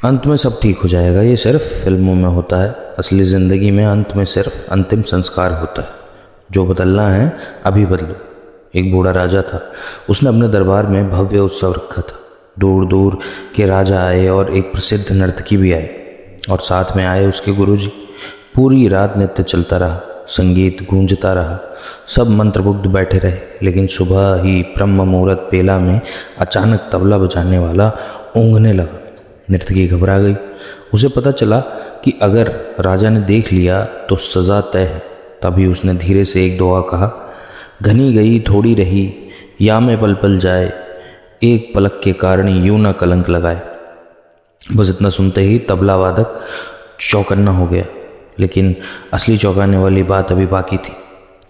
अंत में सब ठीक हो जाएगा, ये सिर्फ फिल्मों में होता है। असली ज़िंदगी में अंत में सिर्फ अंतिम संस्कार होता है। जो बदलना है अभी बदलो। एक बूढ़ा राजा था, उसने अपने दरबार में भव्य उत्सव रखा था। दूर दूर के राजा आए और एक प्रसिद्ध नर्तकी भी आए और साथ में आए उसके गुरुजी। पूरी रात नृत्य चलता रहा, संगीत गूंजता रहा, सब मंत्रमुग्ध बैठे रहे। लेकिन सुबह ही ब्रह्म मुहूर्त बेला में अचानक तबला बजाने वाला ऊँघने लगा। नर्तकी घबरा गई। उसे पता चला कि अगर राजा ने देख लिया तो सज़ा तय है। तभी उसने धीरे से एक दुआ कहा, घनी गई थोड़ी रही, या में पल पल जाए, एक पलक के कारण यूं न कलंक लगाए। बस इतना सुनते ही तबला वादक चौकन्ना हो गया। लेकिन असली चौंकाने वाली बात अभी बाकी थी।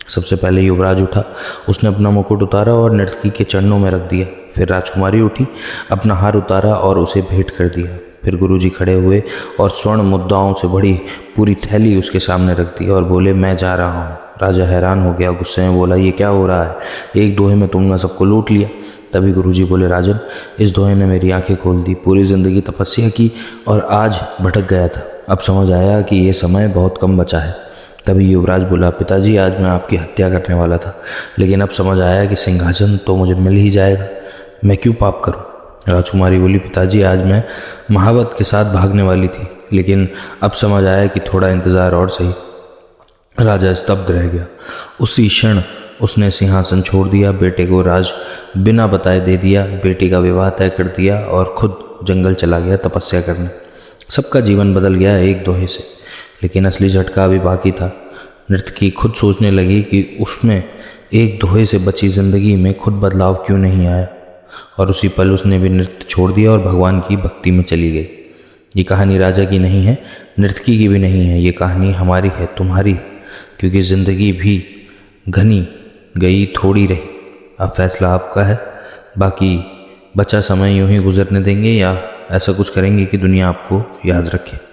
सबसे पहले युवराज उठा, उसने अपना मुकुट उतारा और नर्तकी के चरणों में रख दिया। फिर राजकुमारी उठी, अपना हार उतारा और उसे भेंट कर दिया। फिर गुरुजी खड़े हुए और स्वर्ण मुद्राओं से भरी पूरी थैली उसके सामने रख दी और बोले, मैं जा रहा हूँ। राजा हैरान हो गया, गुस्से में बोला, ये क्या हो रहा है? एक दोहे में तुमने सबको लूट लिया। तभी गुरुजी बोले, राजन, इस दोहे ने मेरी आंखें खोल दी। पूरी ज़िंदगी तपस्या की और आज भटक गया था। अब समझ आया कि ये समय बहुत कम बचा है। तभी युवराज बोला, पिताजी, आज मैं आपकी हत्या करने वाला था, लेकिन अब समझ आया कि सिंहासन तो मुझे मिल ही जाएगा। मैं क्यों पाप करूं? राजकुमारी बोली, पिताजी, आज मैं महावत के साथ भागने वाली थी, लेकिन अब समझ आया कि थोड़ा इंतज़ार और सही। राजा स्तब्ध रह गया। उसी क्षण उसने सिंहासन छोड़ दिया, बेटे को राज बिना बताए दे दिया, बेटी का विवाह तय कर दिया और खुद जंगल चला गया तपस्या करने। सबका जीवन बदल गया एक दोहे से। लेकिन असली झटका अभी बाकी था। नर्तकी खुद सोचने लगी कि उसमें एक दोहे से बची ज़िंदगी में खुद बदलाव क्यों नहीं आया। और उसी पल उसने भी नृत्य छोड़ दिया और भगवान की भक्ति में चली गई। ये कहानी राजा की नहीं है, नर्तकी की भी नहीं है, ये कहानी हमारी है, तुम्हारी है। क्योंकि ज़िंदगी भी घनी गई थोड़ी रही। अब फैसला आपका है। बाकी बचा समय यूं ही गुजरने देंगे या ऐसा कुछ करेंगे कि दुनिया आपको याद रखे।